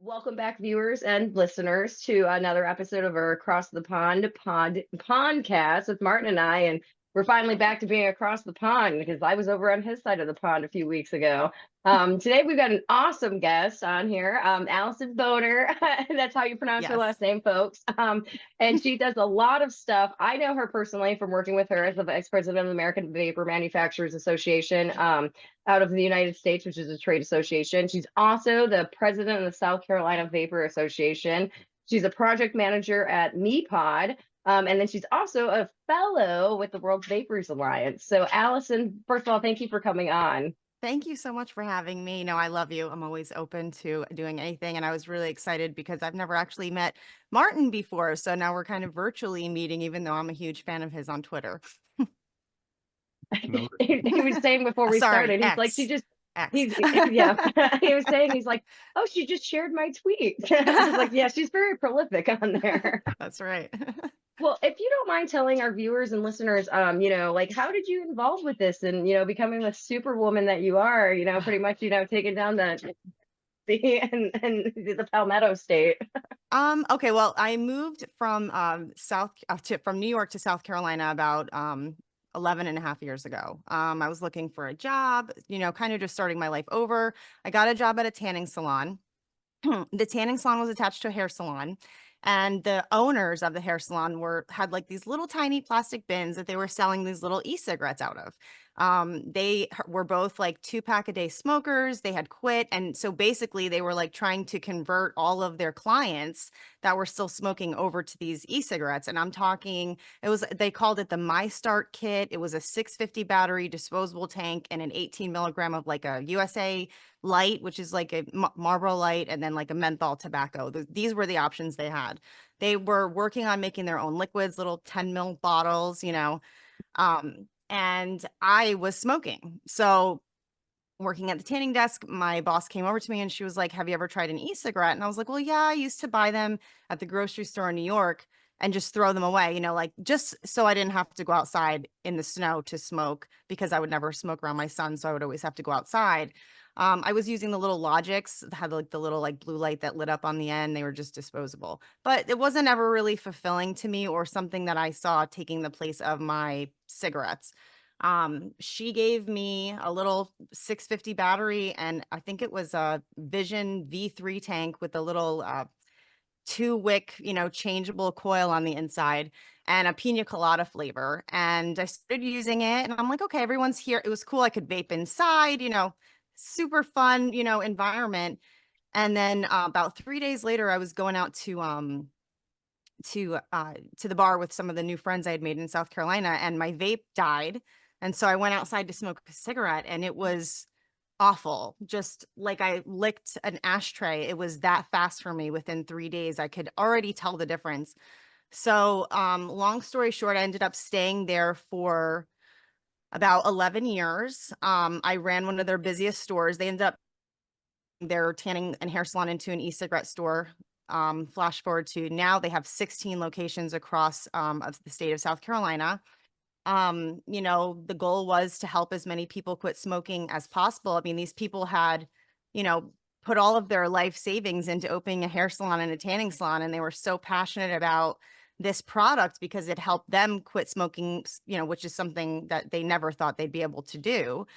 Welcome back, viewers and listeners, to another episode of our Across the Pondcast with Martin and I. And we're finally back to being across the pond because I was over on his side of the pond a few weeks ago. Today we've got an awesome guest on here, Allison Boughner. That's how you pronounce her Yes. last name, folks. And she does a lot of stuff. I know her personally from working with her as the vice president of the American Vapor Manufacturers Association. Out of the United States, which is a trade association. She's also the president of the South Carolina Vapor Association. She's a project manager at MiPod. And then she's also a fellow with the World Vapors Alliance. So, Allison, first of all, thank you for coming on. Thank you so much for having me. No, I love you. I'm always open to doing anything. And I was really excited because I've never actually met Martin before. So now we're kind of virtually meeting, even though I'm a huge fan of his on Twitter. No, He was saying before we Sorry, started, he's like, she X. just, X. he's, yeah, he was saying, he's like, oh, she just shared my tweet. I was like, yeah, she's very prolific on there. That's right. Well, if you don't mind telling our viewers and listeners, like how did you involve with this and becoming the superwoman that you are, pretty much, taking down the and the Palmetto State. Okay, well, I moved from from New York to South Carolina about 11 and a half years ago. I was looking for a job, kind of just starting my life over. I got a job at a tanning salon. The tanning salon was attached to a hair salon, and the owners of the hair salon had like these little tiny plastic bins that they were selling these little e-cigarettes out of. Were both like 2-pack a day smokers. They had quit, and so basically they were like trying to convert all of their clients that were still smoking over to these e-cigarettes. And I'm talking, they called it the My Start kit. It was a 650 battery disposable tank and an 18 milligram of like a USA Light, which is like a Marlboro Light, and then like a menthol tobacco. These were the options they had. They were working on making their own liquids, little 10 mil bottles, and I was smoking. So working at the tanning desk, my boss came over to me and she was like, have you ever tried an e-cigarette? And I was like, well, yeah, I used to buy them at the grocery store in New York and just throw them away, like just so I didn't have to go outside in the snow to smoke, because I would never smoke around my son. So I would always have to go outside. I was using the little Logics that had like the little like blue light that lit up on the end. They were just disposable, but it wasn't ever really fulfilling to me or something that I saw taking the place of my cigarettes. She gave me a little 650 battery, and I think it was a Vision V3 tank with a little 2-wick, changeable coil on the inside, and a pina colada flavor. And I started using it, and I'm like, okay, everyone's here. It was cool. I could vape inside, super fun, environment. And then about 3 days later, I was going out to the bar with some of the new friends I had made in South Carolina, and my vape died. And so I went outside to smoke a cigarette, and it was awful. Just like I licked an ashtray. It was that fast for me. Within 3 days, I could already tell the difference. So, long story short, I ended up staying there for about 11 years. I ran one of their busiest stores. They ended up their tanning and hair salon into an e-cigarette store. Flash forward to now, they have 16 locations across of the state of South Carolina. The goal was to help as many people quit smoking as possible. I mean, these people had, put all of their life savings into opening a hair salon and a tanning salon, and they were so passionate about this product because it helped them quit smoking, which is something that they never thought they'd be able to do.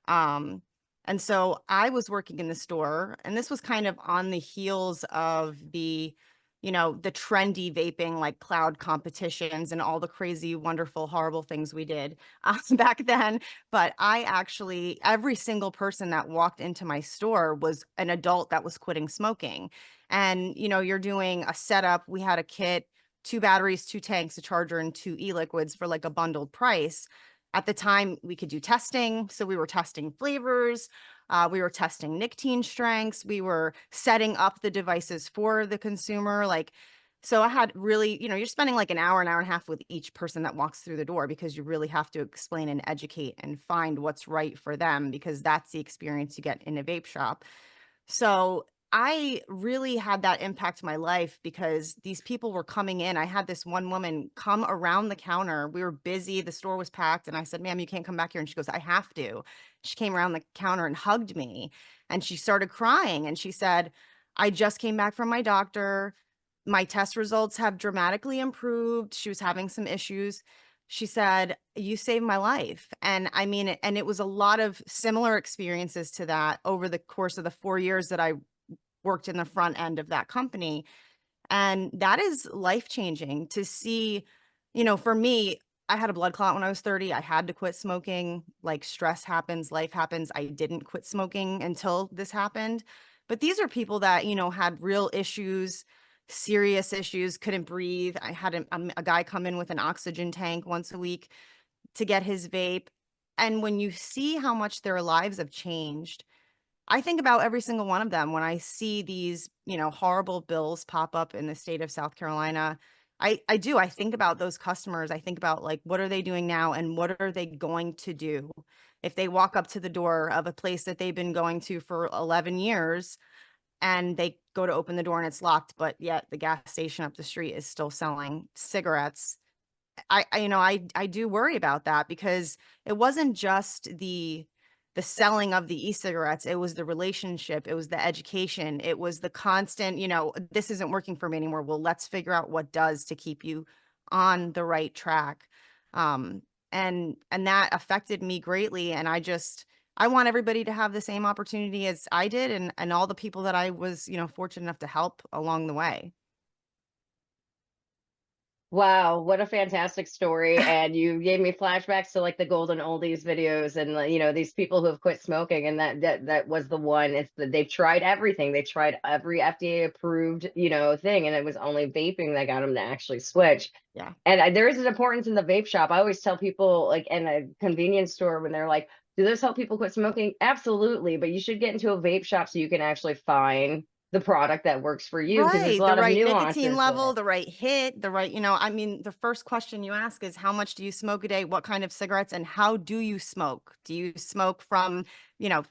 Um, and so I was working in the store, and this was kind of on the heels of the trendy vaping, like cloud competitions and all the crazy, wonderful, horrible things we did back then. But every single person that walked into my store was an adult that was quitting smoking. And, you're doing a setup. We had a kit, 2 batteries, 2 tanks, a charger, and 2 e-liquids for like a bundled price. At the time, we could do testing. So we were testing flavors. We were testing nicotine strengths. We were setting up the devices for the consumer. So I had really, you're spending like an hour and a half with each person that walks through the door, because you really have to explain and educate and find what's right for them, because that's the experience you get in a vape shop. So I really had that impact my life, because these people were coming in. I had this one woman come around the counter. We were busy. The store was packed. And I said, ma'am, you can't come back here. And she goes, I have to. She came around the counter and hugged me, and she started crying. And she said, I just came back from my doctor. My test results have dramatically improved. She was having some issues. She said, "You saved my life." And I mean it, and it was a lot of similar experiences to that over the course of the 4 years that I worked in the front end of that company. And that is life changing to see, for me, I had a blood clot when I was 30. I had to quit smoking. Like stress happens, life happens. I didn't quit smoking until this happened. But these are people that, had real issues, serious issues, couldn't breathe. I had a guy come in with an oxygen tank once a week to get his vape. And when you see how much their lives have changed, I think about every single one of them when I see these, horrible bills pop up in the state of South Carolina. I do. I think about those customers. I think about like, what are they doing now and what are they going to do if they walk up to the door of a place that they've been going to for 11 years and they go to open the door and it's locked, but yet the gas station up the street is still selling cigarettes. I do worry about that because it wasn't just the selling of the e-cigarettes, it was the relationship, it was the education, it was the constant, this isn't working for me anymore. Well, let's figure out what does to keep you on the right track. Um, and that affected me greatly. And I want everybody to have the same opportunity as I did and all the people that I was, fortunate enough to help along the way. Wow, what a fantastic story. And you gave me flashbacks to like the golden oldies videos and like, these people who have quit smoking, and that was the one. It's that they've tried everything. They tried every FDA approved, thing, and it was only vaping that got them to actually switch. Yeah. And there is an importance in the vape shop. I always tell people, like in a convenience store, when they're like, "Do this help people quit smoking?" Absolutely, but you should get into a vape shop so you can actually find the product that works for you, because there's a Right, the lot of right nicotine nuances with level, it. the right hit, the right, I mean, the first question you ask is how much do you smoke a day? What kind of cigarettes and how do you smoke? Do you smoke from,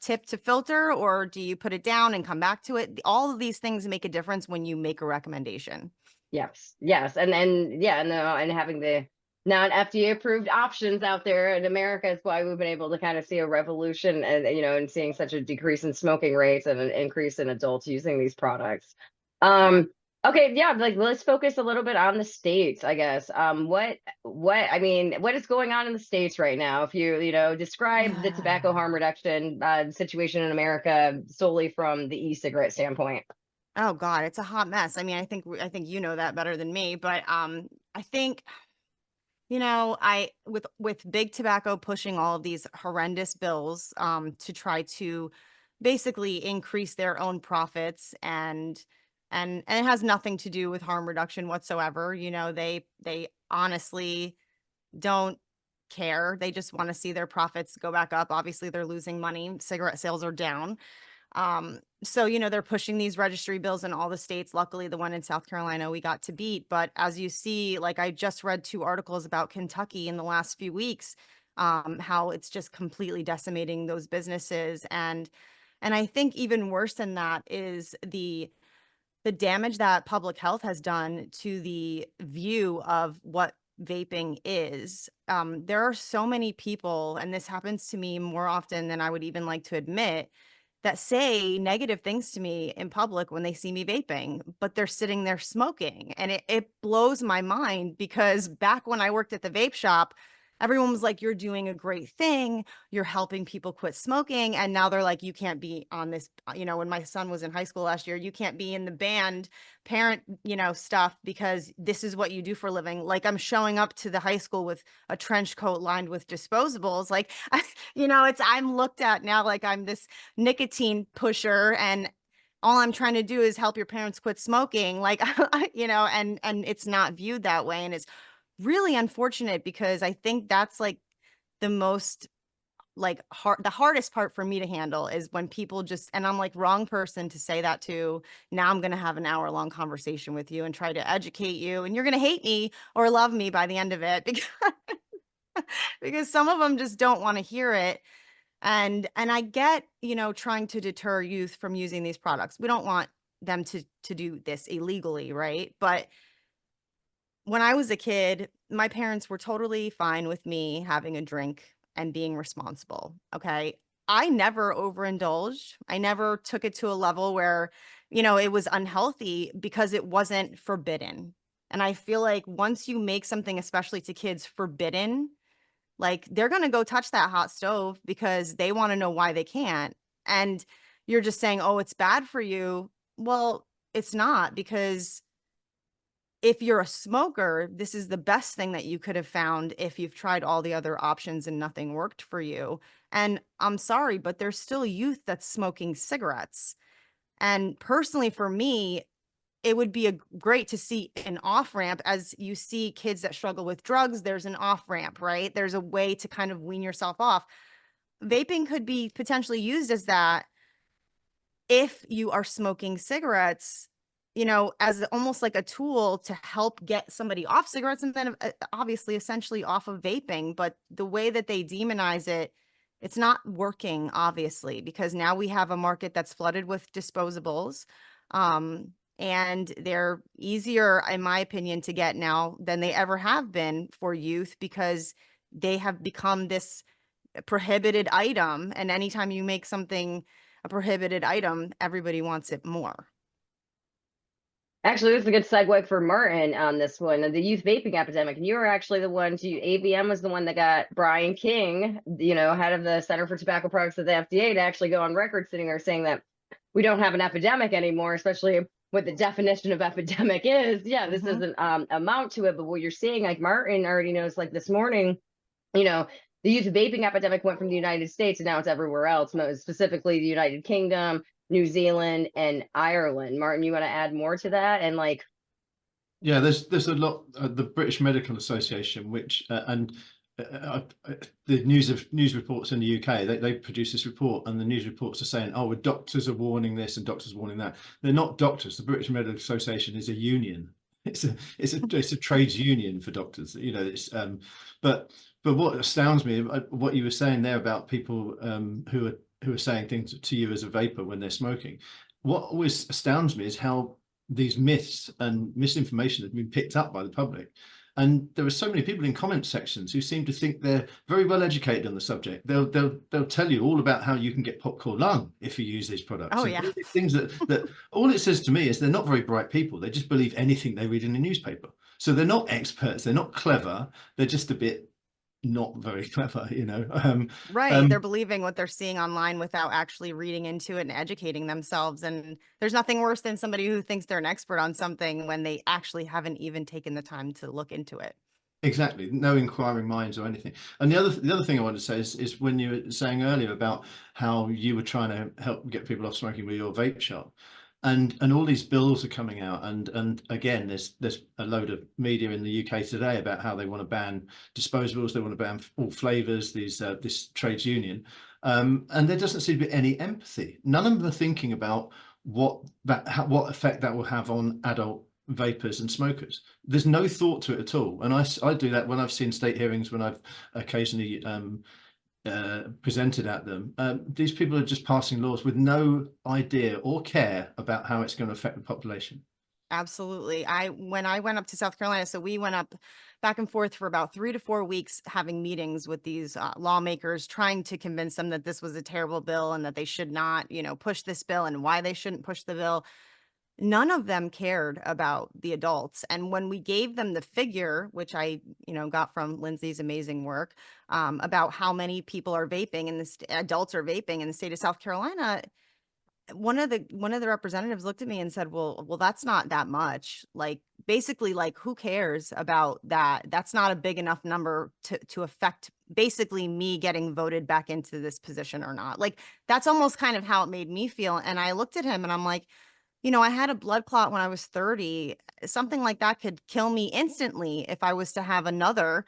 tip to filter or do you put it down and come back to it? All of these things make a difference when you make a recommendation. Yes, yes, and yeah, and having the non FDA approved options out there in America is why we've been able to kind of see a revolution, and and seeing such a decrease in smoking rates and an increase in adults using these products. Yeah. Um, okay, yeah, like let's focus a little bit on the states, I guess. What I mean, what is going on in the states right now? If you describe the tobacco harm reduction situation in America solely from the e-cigarette standpoint. Oh God, it's a hot mess. I mean, I think you know that better than me, but I think I with big tobacco pushing all of these horrendous bills to try to basically increase their own profits and it has nothing to do with harm reduction whatsoever. They honestly don't care. They just want to see their profits go back up. Obviously, they're losing money. Cigarette sales are down. So, they're pushing these registry bills in all the states. Luckily, the one in South Carolina we got to beat. But as you see, like I just read 2 articles about Kentucky in the last few weeks, how it's just completely decimating those businesses. And I think even worse than that is the damage that public health has done to the view of what vaping is. There are so many people, and this happens to me more often than I would even like to admit, that say negative things to me in public when they see me vaping, but they're sitting there smoking. And it blows my mind because back when I worked at the vape shop, everyone was like, you're doing a great thing. You're helping people quit smoking. And now they're like, you can't be on this. When my son was in high school last year, you can't be in the band parent, stuff because this is what you do for a living. Like I'm showing up to the high school with a trench coat lined with disposables. Like, I'm looked at now like I'm this nicotine pusher and all I'm trying to do is help your parents quit smoking. Like, and it's not viewed that way. And it's really unfortunate because I think that's like the most the hardest part for me to handle is when people just, and I'm like, wrong person to say that to. Now I'm going to have an hour-long conversation with you and try to educate you, and you're going to hate me or love me by the end of it because some of them just don't want to hear it. And I get, trying to deter youth from using these products. We don't want them to do this illegally, right? But when I was a kid, my parents were totally fine with me having a drink and being responsible. Okay. I never overindulged. I never took it to a level where, it was unhealthy because it wasn't forbidden. And I feel like once you make something, especially to kids, forbidden, like they're going to go touch that hot stove because they want to know why they can't. And you're just saying, oh, it's bad for you. Well, it's not, because if you're a smoker, this is the best thing that you could have found if you've tried all the other options and nothing worked for you. And I'm sorry, but there's still youth that's smoking cigarettes. And personally, for me, it would be great to see an off ramp. As you see kids that struggle with drugs, there's an off ramp, right? There's a way to kind of wean yourself off. Vaping could be potentially used as that if you are smoking cigarettes, as almost like a tool to help get somebody off cigarettes, and then obviously essentially off of vaping. But the way that they demonize it, it's not working, obviously, because now we have a market that's flooded with disposables. And they're easier, in my opinion, to get now than they ever have been for youth, because they have become this prohibited item. And anytime you make something a prohibited item, everybody wants it more. Actually, this is a good segue for Martin on this one, the youth vaping epidemic. And you were actually the one ABM was the one that got Brian King, head of the Center for Tobacco Products at the FDA, to actually go on record sitting there saying that we don't have an epidemic anymore, especially what the definition of epidemic is. Yeah, this doesn't amount to it. But what you're seeing, like Martin already knows, like this morning, the youth vaping epidemic went from the United States and now it's everywhere else, specifically the United Kingdom, New Zealand, and Ireland. Martin, you want to add more to that? And yeah, there's a lot. The British Medical Association, which the news reports in the UK, they produce this report, and the news reports are saying, oh, doctors are warning this and doctors are warning that. They're not doctors. The British Medical Association is a union. It's a trades union for doctors. But what astounds me, what you were saying there about people who are saying things to you as a vapor when they're smoking. What always astounds me is how these myths and misinformation have been picked up by the public. And there are so many people in comment sections who seem to think they're very well educated on the subject. They'll tell you all about how you can get popcorn lung if you use these products. Oh, and yeah. all these things that all it says to me is they're not very bright people. They just believe anything they read in the newspaper. So they're not experts. They're not clever. They're just a bit not very clever, Right. They're believing what they're seeing online without actually reading into it and educating themselves. And there's nothing worse than somebody who thinks they're an expert on something when they actually haven't even taken the time to look into it. Exactly. No inquiring minds or anything. And the other thing I want to say is when you were saying earlier about how you were trying to help get people off smoking with your vape shop. And all these bills are coming out, and again, there's a load of media in the UK today about how they want to ban disposables, they want to ban all flavors, this trades union, and there doesn't seem to be any empathy. None of them are thinking about what effect that will have on adult vapors and smokers. There's no thought to it at all, and I do that when I've seen state hearings, when I've occasionally presented at them. These people are just passing laws with no idea or care about how it's going to affect the population. Absolutely. When I went up to South Carolina, so we went up back and forth for about 3 to 4 weeks, having meetings with these lawmakers, trying to convince them that this was a terrible bill and that they should not, push this bill, and why they shouldn't push the bill. None of them cared about the adults. And when we gave them the figure, which I, got from Lindsey's amazing work, about how many people are vaping and adults are vaping in the state of South Carolina, one of the representatives looked at me and said, well, that's not that much. Like, basically, like, who cares about that? That's not a big enough number to affect basically me getting voted back into this position or not. Like, that's almost kind of how it made me feel. And I looked at him and I'm like, I had a blood clot when I was 30. Something like that could kill me instantly if I was to have another.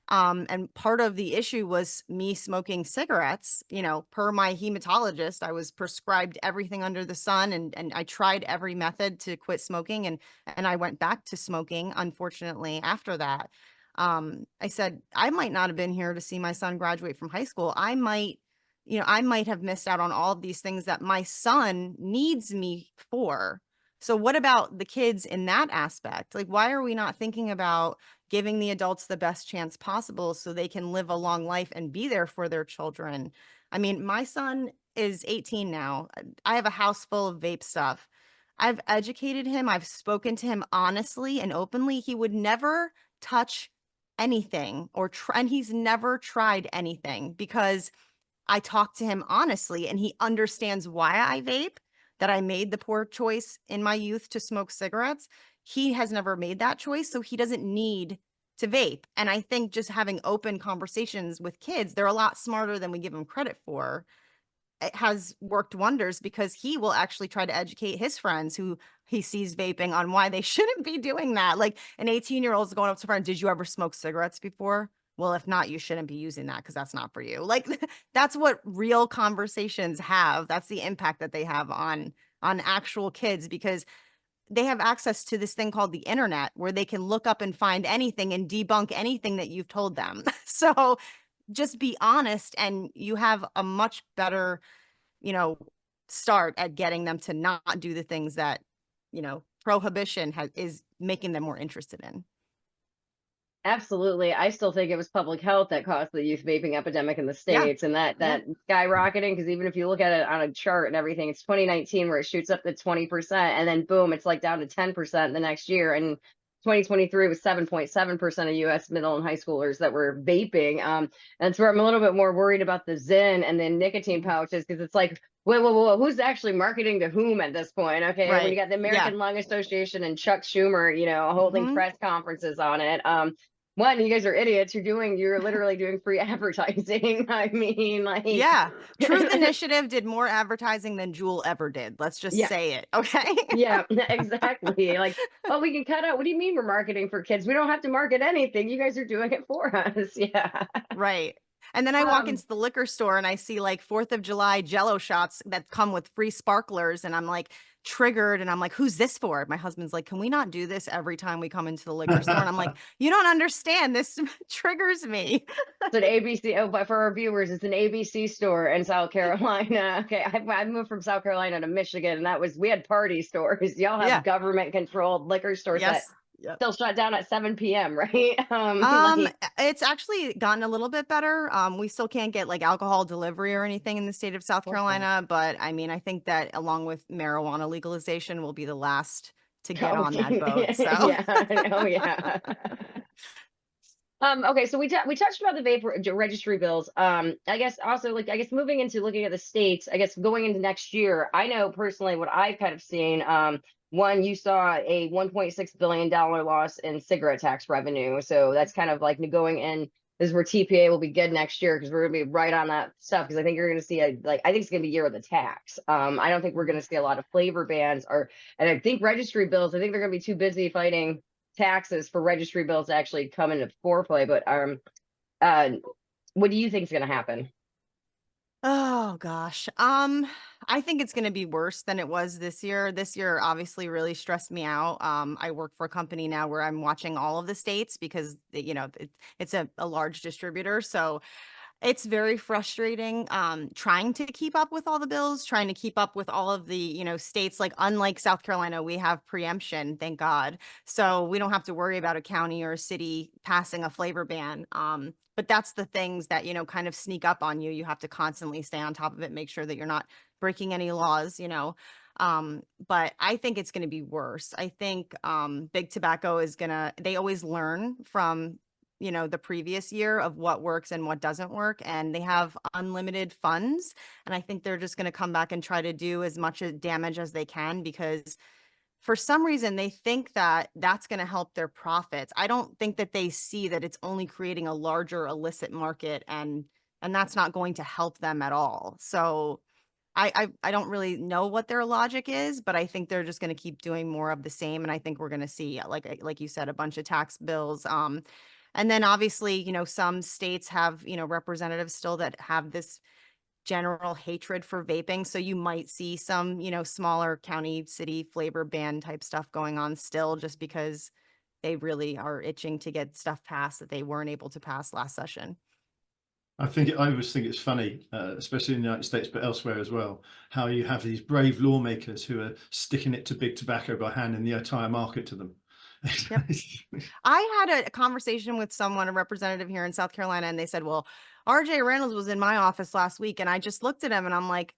And part of the issue was me smoking cigarettes. Per my hematologist, I was prescribed everything under the sun, and I tried every method to quit smoking, and I went back to smoking, unfortunately, after that. I said, I might not have been here to see my son graduate from high school. I might have missed out on all of these things that my son needs me for. So what about the kids in that aspect? Like, why are we not thinking about giving the adults the best chance possible so they can live a long life and be there for their children? I mean, my son is 18 now. I have a house full of vape stuff. I've educated him. I've spoken to him honestly and openly. He would never touch anything or try, and he's never tried anything because I talked to him honestly and he understands why I vape, that I made the poor choice in my youth to smoke cigarettes. He has never made that choice, so he doesn't need to vape. And I think just having open conversations with kids, they're a lot smarter than we give them credit for. It has worked wonders because he will actually try to educate his friends who he sees vaping on why they shouldn't be doing that. Like an 18-year-old is going up to a friend, did you ever smoke cigarettes before? Well, if not, you shouldn't be using that because that's not for you. Like that's what real conversations have. That's the impact that they have on actual kids because they have access to this thing called the internet where they can look up and find anything and debunk anything that you've told them. So just be honest and you have a much better, start at getting them to not do the things that, prohibition is making them more interested in. Absolutely. I still think it was public health that caused the youth vaping epidemic in the Yeah. States, and that skyrocketing, because even if you look at it on a chart and everything, it's 2019 where it shoots up to 20%, and then boom, it's like down to 10% the next year. And 2023 was 7.7% of US middle and high schoolers that were vaping. And so I'm a little bit more worried about the Zyn and the nicotine pouches, because it's like, whoa, who's actually marketing to whom at this point? Okay. Right. When you got the American Lung Association and Chuck Schumer, holding press conferences on it. One, you guys are idiots. You're literally doing free advertising. I mean, like, yeah, Truth Initiative did more advertising than Juul ever did. Let's just say it. Okay. Yeah, exactly. Like, oh, we can cut out. What do you mean we're marketing for kids? We don't have to market anything. You guys are doing it for us. Yeah. Right. And then I walk into the liquor store and I see like 4th of July Jello shots that come with free sparklers. And I'm like triggered. And I'm like, who's this for? My husband's like, can we not do this every time we come into the liquor store? And I'm like, you don't understand. This triggers me. It's an ABC. Oh, but for our viewers, it's an ABC store in South Carolina. Okay. I moved from South Carolina to Michigan, and we had party stores. Y'all have government controlled liquor stores that still shut down at 7 p.m., right? It's actually gotten a little bit better. We still can't get like alcohol delivery or anything in the state of South Carolina, but I mean, I think that along with marijuana legalization, we'll be the last to get on that boat. So yeah. Okay, so we touched about the vape registry bills. I guess also moving into looking at the states, I guess going into next year, I know personally what I've kind of seen. One, you saw a $1.6 billion loss in cigarette tax revenue. So that's kind of like going in. This is where TPA will be good next year, because we're going to be right on that stuff. Because I think you're going to see I think it's going to be year of the tax. I don't think we're going to see a lot of flavor bans, and I think registry bills. I think they're going to be too busy fighting taxes for registry bills to actually come into foreplay. But what do you think is going to happen? Oh gosh. I think it's going to be worse than it was this year. This year obviously really stressed me out. I work for a company now where I'm watching all of the states because it's a large distributor. So it's very frustrating trying to keep up with all the bills, trying to keep up with all of the, states. Like unlike South Carolina, we have preemption, thank God. So we don't have to worry about a county or a city passing a flavor ban. But that's the things that, kind of sneak up on you. You have to constantly stay on top of it, make sure that you're not breaking any laws, but I think it's going to be worse. I think big tobacco they always learn from the previous year of what works and what doesn't work, and they have unlimited funds, and I think they're just going to come back and try to do as much damage as they can, because for some reason they think that that's going to help their profits. I don't think that they see that it's only creating a larger illicit market, and that's not going to help them at all. So I don't really know what their logic is, but I think they're just going to keep doing more of the same, and I think we're going to see, like you said, a bunch of tax bills. And then obviously, some states have, representatives still that have this general hatred for vaping. So you might see some, smaller county, city flavor ban type stuff going on still, just because they really are itching to get stuff passed that they weren't able to pass last session. I always think it's funny, especially in the United States, but elsewhere as well, how you have these brave lawmakers who are sticking it to big tobacco by handing the entire market to them. Yep. I had a conversation with someone, a representative here in South Carolina, and they said, well, RJ Reynolds was in my office last week, and I just looked at him and I'm like,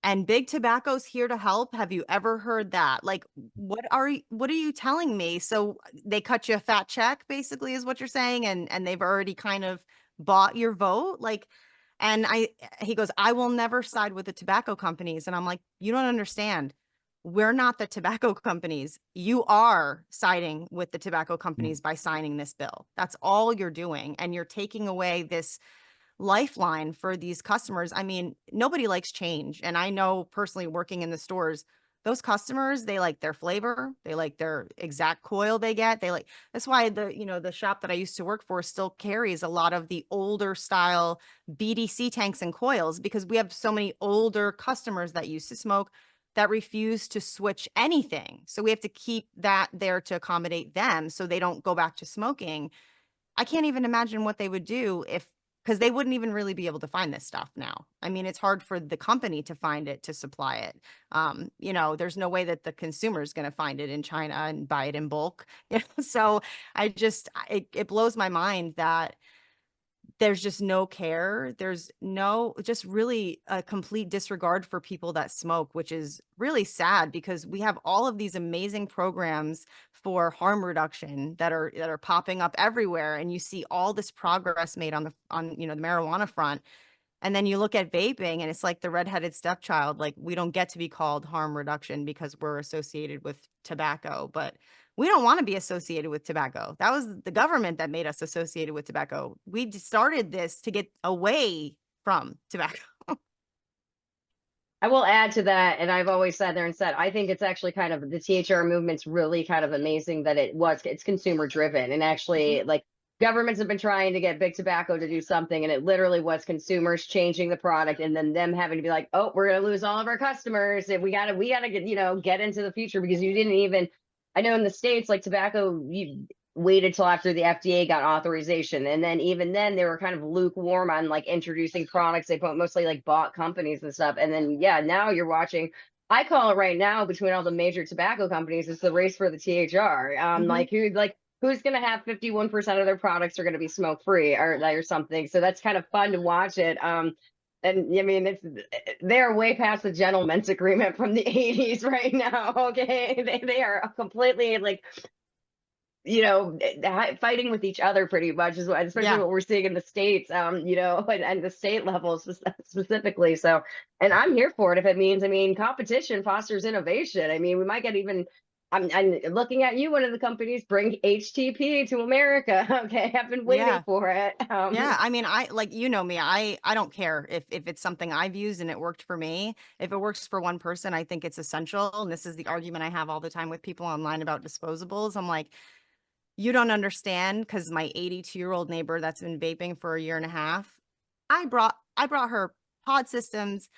and Big Tobacco's here to help. Have you ever heard that? Like, what are you telling me? So they cut you a fat check, basically, is what you're saying, and they've already kind of bought your vote. Like, and he goes, I will never side with the tobacco companies. And I'm like, you don't understand. We're not the tobacco companies. You are siding with the tobacco companies by signing this bill. That's all you're doing. And you're taking away this lifeline for these customers. I mean, nobody likes change. And I know personally working in the stores, those customers, they like their flavor. They like their exact coil they get. That's why the shop that I used to work for still carries a lot of the older style BDC tanks and coils, because we have so many older customers that used to smoke that refuse to switch anything. So we have to keep that there to accommodate them so they don't go back to smoking. I can't even imagine what they would do because they wouldn't even really be able to find this stuff now. I mean, it's hard for the company to find it, to supply it. There's no way that the consumer is going to find it in China and buy it in bulk. So it blows my mind that there's just no care. There's just really a complete disregard for people that smoke, which is really sad, because we have all of these amazing programs for harm reduction that are popping up everywhere. And you see all this progress made on the marijuana front. And then you look at vaping and it's like the redheaded stepchild. Like, we don't get to be called harm reduction because we're associated with tobacco, but we don't want to be associated with tobacco. That was the government that made us associated with tobacco. We started this to get away from tobacco. I will add to that, and I've always sat there and said, I think it's actually kind of the THR movement's really kind of amazing that it's consumer driven. And actually, like, governments have been trying to get big tobacco to do something, and it literally was consumers changing the product and then them having to be like, oh, we're going to lose all of our customers. And we got to get into the future, because you didn't even, I know in the States, like tobacco, you waited till after the FDA got authorization. And then even then they were kind of lukewarm on like introducing products. They mostly like bought companies and stuff. And then, now you're watching, I call it right now, between all the major tobacco companies, it's the race for the THR. Who's going to have 51% of their products are going to be smoke free or something. So that's kind of fun to watch it. And I mean, they're way past the gentleman's agreement from the 80s right now. Okay. They are completely like, fighting with each other pretty much, especially what we're seeing in the States, and the state levels specifically. So, and I'm here for it if it means, competition fosters innovation. I mean, we might get even, I'm looking at you, one of the companies, bring HTP to America. Okay. I've been waiting for it. I mean, me, I don't care if it's something I've used and it worked for me. If it works for one person, I think it's essential. And this is the argument I have all the time with people online about disposables. I'm like, you don't understand, because my 82-year-old neighbor that's been vaping for a year and a half, I brought her pod systems.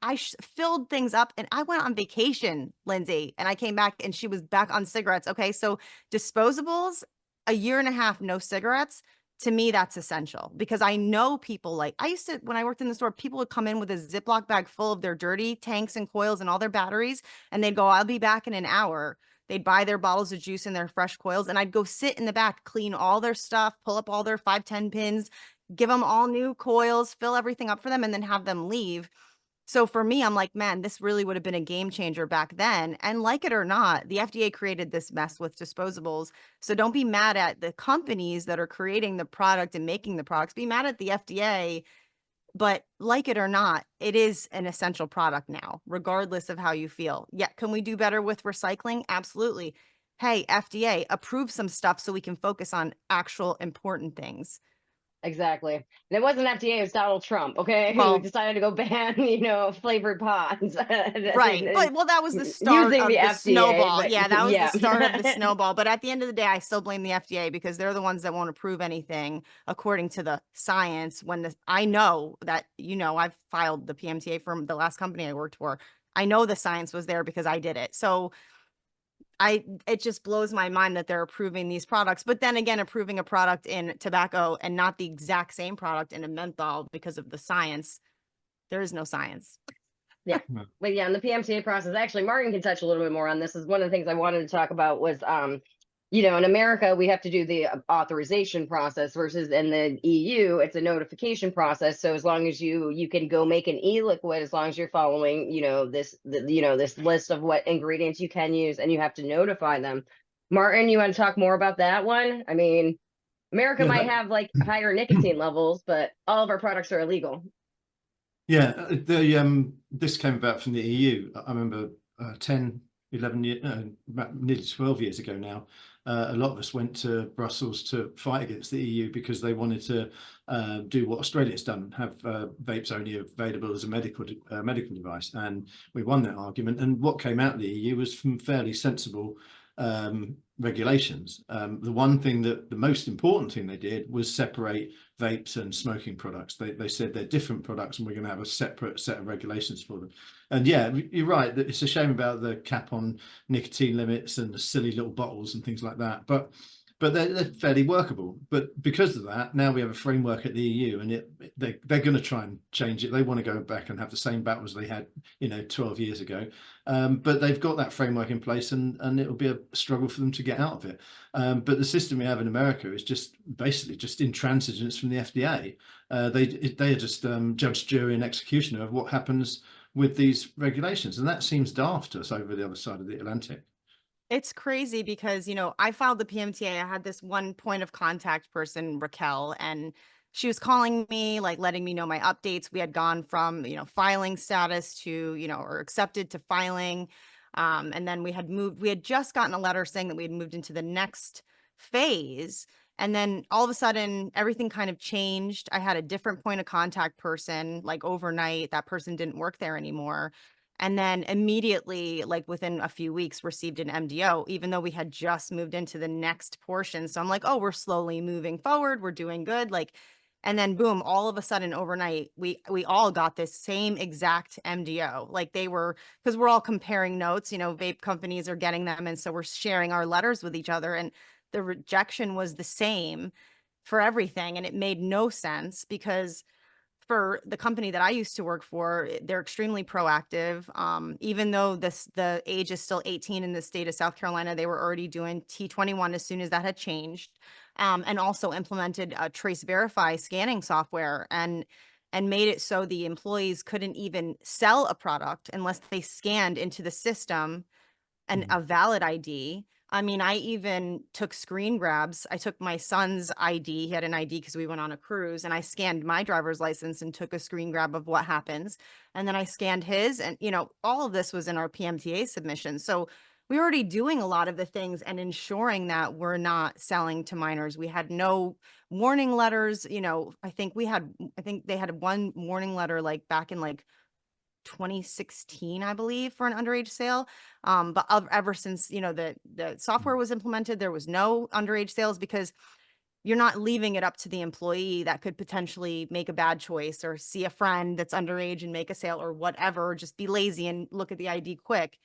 I filled things up, and I went on vacation, Lindsay, and I came back and she was back on cigarettes. Okay. So disposables, a year and a half, no cigarettes. To me, that's essential, because I know people, like, I used to, when I worked in the store, people would come in with a Ziploc bag full of their dirty tanks and coils and all their batteries. And they'd go, I'll be back in an hour. They'd buy their bottles of juice and their fresh coils. And I'd go sit in the back, clean all their stuff, pull up all their 510 pins, give them all new coils, fill everything up for them, and then have them leave. So for me, I'm like, man, this really would have been a game changer back then. And like it or not, the FDA created this mess with disposables. So don't be mad at the companies that are creating the product and making the products. Be mad at the FDA. But like it or not, it is an essential product now, regardless of how you feel. Yeah. Can we do better with recycling? Absolutely. Hey, FDA, approve some stuff so we can focus on actual important things. Exactly. And it wasn't FDA, it was Donald Trump, okay, Well, who decided to go ban, flavored pods. Right. But that was the start using of the the FDA, snowball. but Yeah, that was the start of the snowball. But at the end of the day, I still blame the FDA, because they're the ones that won't approve anything according to the science. I know that, I've filed the PMTA from the last company I worked for. I know the science was there because I did it. So it just blows my mind that they're approving these products, but then again, approving a product in tobacco and not the exact same product in a menthol because of the science. There is no science. Yeah. But yeah, in the PMTA process, actually, Martin can touch a little bit more on this. Is one of the things I wanted to talk about was you know, in America, we have to do the authorization process versus in the EU, it's a notification process. So as long as you can go make an e-liquid, as long as you're following, you know, this list of what ingredients you can use, and you have to notify them. Martin, you want to talk more about that one? I mean, America Yeah, might have like higher nicotine levels, but all of our products are illegal. yeah. This came about from the EU. I remember 10, 11 years, about nearly 12 years ago now. A lot of us went to Brussels to fight against the EU because they wanted to do what Australia's done, have vapes only available as a medical device, and we won that argument. And what came out of the EU was some fairly sensible regulations. The one thing that the most important thing they did was separate vapes and smoking products. They said they're different products, and we're going to have a separate set of regulations for them. And yeah, you're right that it's a shame about the cap on nicotine limits and the silly little bottles and things like that, but they're fairly workable. But because of that, now we have a framework at the EU, and they're going to try and change it. They want to go back and have the same battles they had, you know, 12 years ago. But they've got that framework in place, and it'll be a struggle for them to get out of it. But the system we have in America is just basically just intransigence from the FDA. They are just judge, jury, and executioner of what happens with these regulations, and that seems daft to us over the other side of the Atlantic. It's crazy because, you know, I filed the PMTA. I had this one point of contact person, Raquel, and she was calling me, like letting me know my updates. We had gone from, you know, filing status to, you know, or accepted to filing. And then we had just gotten a letter saying that we had moved into the next phase. And then all of a sudden, everything kind of changed. I had a different point of contact person, like overnight. That person didn't work there anymore. And then immediately, like within a few weeks, received an MDO, even though we had just moved into the next portion. So I'm like, oh, we're slowly moving forward. We're doing good. Like, and then boom, all of a sudden overnight, we all got this same exact MDO. Like they were, because we're all comparing notes, you know, vape companies are getting them. And so we're sharing our letters with each other. And the rejection was the same for everything. And it made no sense because for the company that I used to work for, they're extremely proactive. Even though the age is still 18 in the state of South Carolina, they were already doing T21 as soon as that had changed, and also implemented a Trace Verify scanning software and made it so the employees couldn't even sell a product unless they scanned into the system and a valid ID. I mean, I even took screen grabs. I took my son's ID. He had an ID because we went on a cruise, and I scanned my driver's license and took a screen grab of what happens. And then I scanned his, and, you know, all of this was in our PMTA submission. So we were already doing a lot of the things and ensuring that we're not selling to minors. We had no warning letters. You know, I think they had one warning letter like back in like 2016, I believe, for an underage sale. But ever since, you know, the software was implemented, there was no underage sales because you're not leaving it up to the employee that could potentially make a bad choice or see a friend that's underage and make a sale or whatever, or just be lazy and look at the ID quick.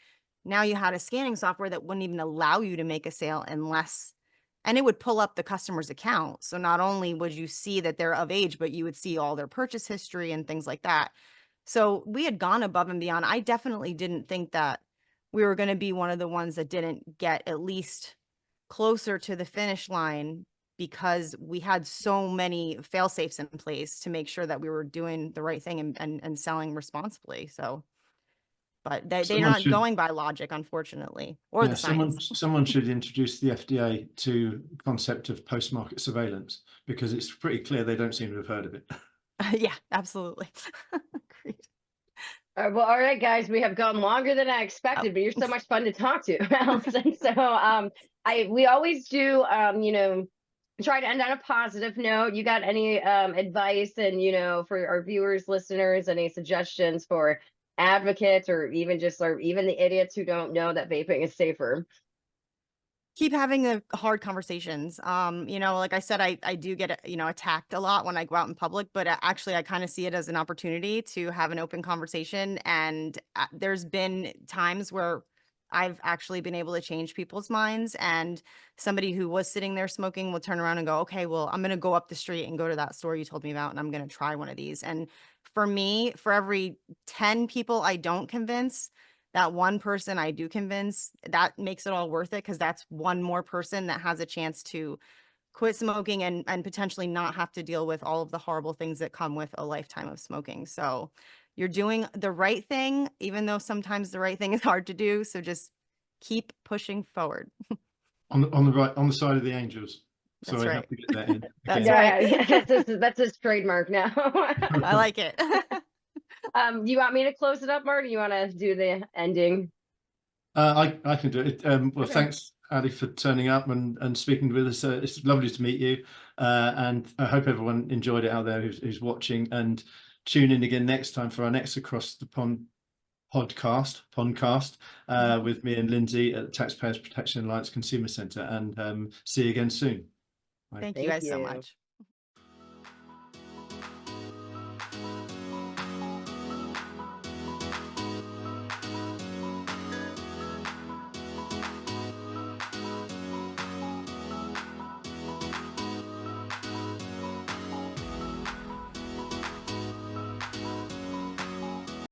Now you had a scanning software that wouldn't even allow you to make a sale unless, and it would pull up the customer's account. So not only would you see that they're of age, but you would see all their purchase history and things like that. So we had gone above and beyond. I definitely didn't think that we were going to be one of the ones that didn't get at least closer to the finish line because we had so many fail safes in place to make sure that we were doing the right thing and selling responsibly. So, but they're not going by logic, unfortunately, or the science. Someone should introduce the FDA to the concept of post-market surveillance, because it's pretty clear they don't seem to have heard of it. Yeah, absolutely. Great. Well, all right, guys, we have gone longer than I expected, but you're so much fun to talk to, Allison. So we always do, you know, try to end on a positive note. You got any advice, and, you know, for our viewers, listeners, any suggestions for advocates or even the idiots who don't know that vaping is safer? Keep having the hard conversations. You know, like I said, I do get, you know, attacked a lot when I go out in public, but actually I kind of see it as an opportunity to have an open conversation. And there's been times where I've actually been able to change people's minds, and somebody who was sitting there smoking will turn around and go, okay, well, I'm going to go up the street and go to that store you told me about, and I'm going to try one of these. And for me, for every 10 people I don't convince, that one person I do convince, that makes it all worth it, because that's one more person that has a chance to quit smoking and potentially not have to deal with all of the horrible things that come with a lifetime of smoking. So you're doing the right thing, even though sometimes the right thing is hard to do. So just keep pushing forward. On the side of the angels. That's Sorry, I right. have to get that in. That's Okay. right. Yeah, that's his trademark now. I like it. You want me to close it up, Marty? You want to do the ending? I can do it. Well, Okay. thanks, Ali, for turning up and speaking with us. It's lovely to meet you, and I hope everyone enjoyed it out there who's watching. And tune in again next time for our next Across the Pond podcast with me and Lindsay at the Taxpayers Protection Alliance Consumer Centre. And see you again soon. Bye. Thank you guys so much.